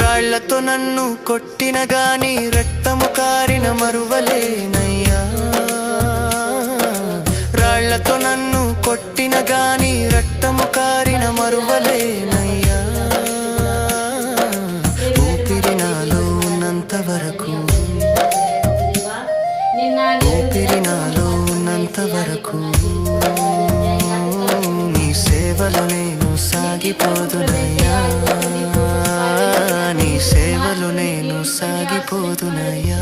రాళ్లతో నన్ను కొట్టిన గాని రక్తము కారిన మరువలేనయ్యా. రాళ్లతో నన్ను కొట్టిన గాని రక్తము కారిన మరువలేనయ్యా. ఊపిరి నాలో ఉన్నంత వరకు, ఊపిరి నాలో ఉన్నంత వరకు నీ సేవలో నేను సాగిపోదునయ్యా. నీ సేవలో నేను సాగిపోదునయ్యా.